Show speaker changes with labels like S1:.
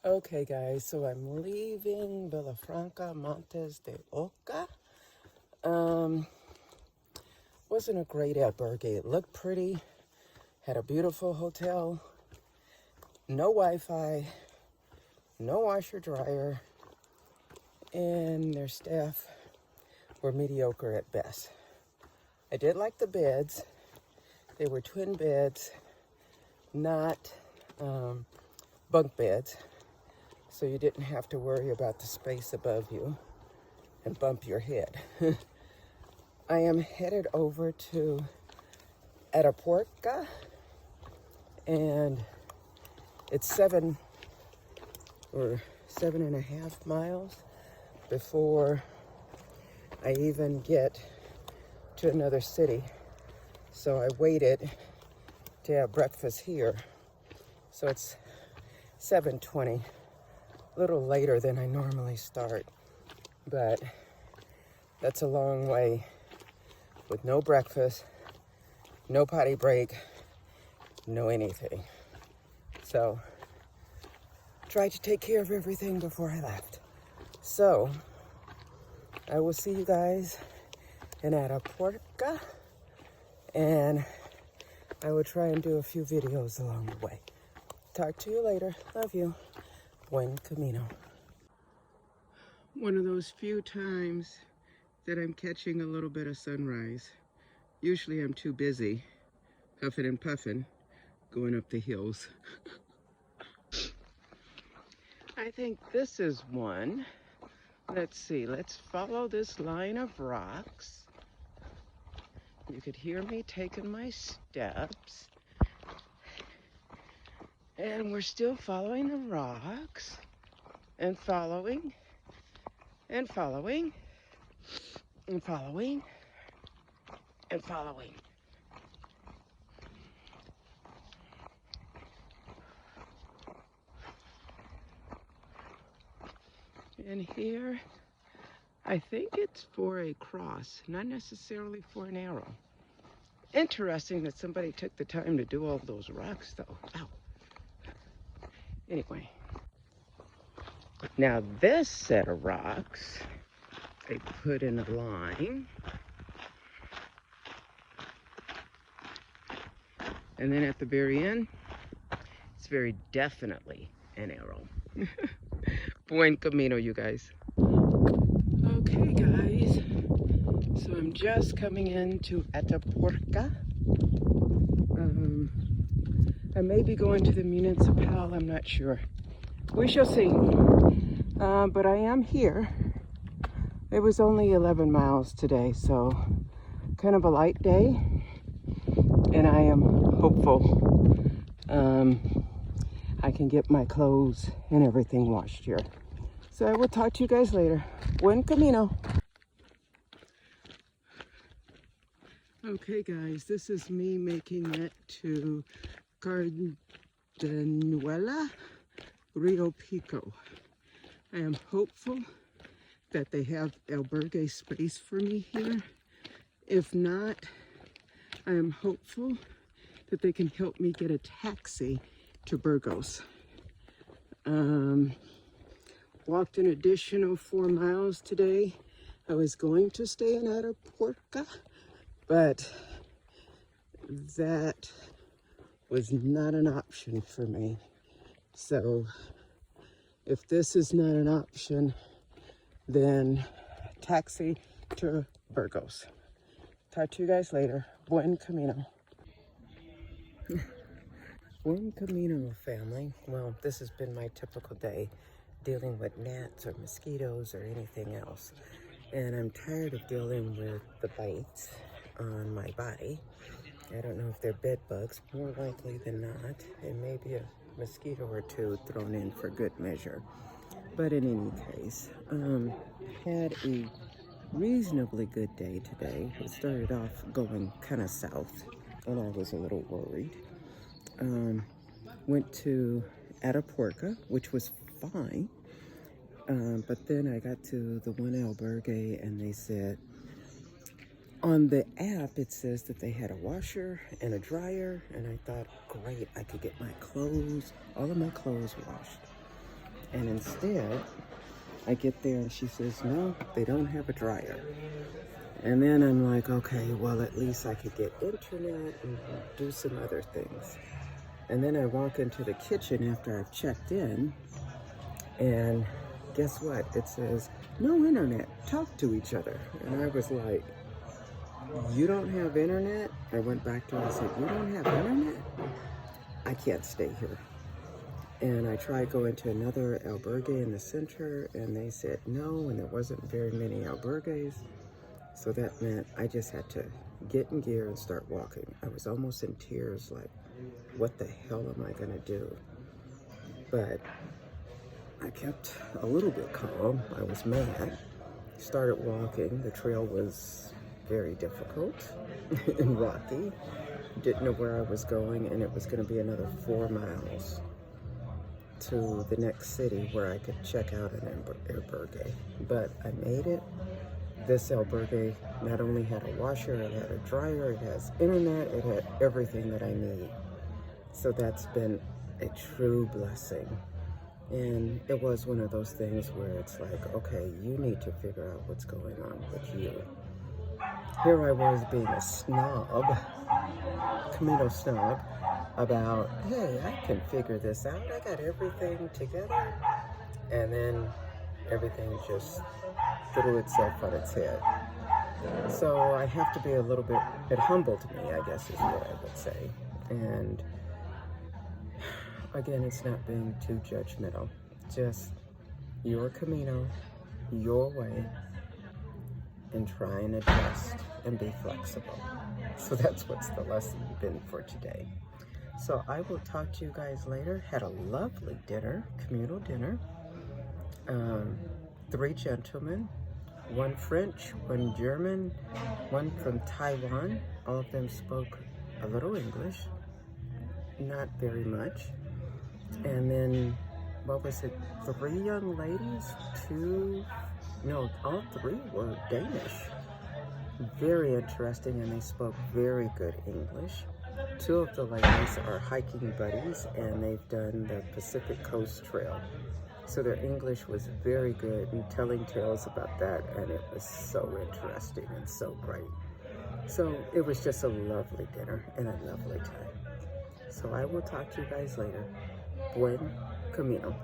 S1: Okay, guys, so I'm leaving Villafranca Montes de Oca. Wasn't a great albergue. It looked pretty, had a beautiful hotel, no Wi-Fi, no washer dryer, and their staff were mediocre at best. I did like the beds. They were twin beds, not bunk beds, so you didn't have to worry about the space above you and bump your head. I am headed over to Atapuerca, and it's 7.5 miles before I even get to another city. So I waited to have breakfast here. So it's 7:20, a little later than I normally start, but that's a long way with no breakfast, no potty break, no anything. So tried to take care of everything before I left. So I will see you guys in Atapuerca, and I will try and do a few videos along the way. Talk to you later. Love you. Buen camino. One of those few times that I'm catching a little bit of sunrise. Usually I'm too busy huffing and puffing going up the hills. I think this is one. Let's see, let's follow this line of rocks. You could hear me taking my steps. And we're still following the rocks and following and following and following and following. And here, I think it's for a cross, not necessarily for an arrow. Interesting that somebody took the time to do all those rocks, though. Ow. Anyway, now this set of rocks, they put in a line. And then at the very end, it's very definitely an arrow. Buen camino, you guys. Okay, guys. So I'm just coming into Atapuerca. I may be going to the municipal, I'm not sure. We shall see. But I am here. It was only 11 miles today, so kind of a light day. And I am hopeful I can get my clothes and everything washed here. So I will talk to you guys later. Buen camino. Okay, guys, this is me making it to Cardenuela Riopico. I am hopeful that they have albergue space for me here. If not, I am hopeful that they can help me get a taxi to Burgos. Walked an additional 4 miles today. I was going to stay in Atapuerca, but that was not an option for me. So if this is not an option, then taxi to Burgos. Talk to you guys later. Buen camino. Buen camino, family. Well, this has been my typical day, dealing with gnats or mosquitoes or anything else. And I'm tired of dealing with the bites on my body. I don't know if they're bed bugs. More likely than not, it may be a mosquito or two thrown in for good measure. But in any case, had a reasonably good day today. It started off going kind of south, and I was a little worried. Went to Atapuerca, which was fine. But then I got to the one albergue, and they said, on the app, it says that they had a washer and a dryer, and I thought, great, I could get my clothes, all of my clothes washed. And instead, I get there and she says, no, they don't have a dryer. And then I'm like, okay, well, at least I could get internet and do some other things. And then I walk into the kitchen after I've checked in, and guess what? It says, no internet, talk to each other. And I was like, you don't have internet? I went back to her and said, you don't have internet? I can't stay here. And I tried going to another albergue in the center, and they said no, and there wasn't very many albergues. So that meant I just had to get in gear and start walking. I was almost in tears, like, what the hell am I gonna do? But I kept a little bit calm. I was mad. Started walking. The trail was very difficult and rocky. Didn't know where I was going, and it was gonna be another 4 miles to the next city where I could check out an albergue. But I made it. This albergue not only had a washer, it had a dryer, it has internet, it had everything that I need. So that's been a true blessing. And it was one of those things where it's like, okay, you need to figure out what's going on with you. Here I was being a snob, Camino snob, about, hey, I can figure this out. I got everything together. And then everything just threw itself on its head. So I have to be a little bit, it humbled me, I guess is what I would say. And again, it's not being too judgmental. Just your Camino, your way, and try and adjust and be flexible. So that's what's the lesson been for today. So I will talk to you guys later. Had a lovely dinner, communal dinner. 3 gentlemen, 1 French, 1 German, 1 from Taiwan. All of them spoke a little English, not very much. And then, what was it, 3 young ladies, all 3 were Danish. Very interesting, and they spoke very good English. 2 of the ladies are hiking buddies, and they've done the Pacific Coast Trail. So their English was very good, and telling tales about that, and it was so interesting and so great. So it was just a lovely dinner and a lovely time. So I will talk to you guys later. Buen camino.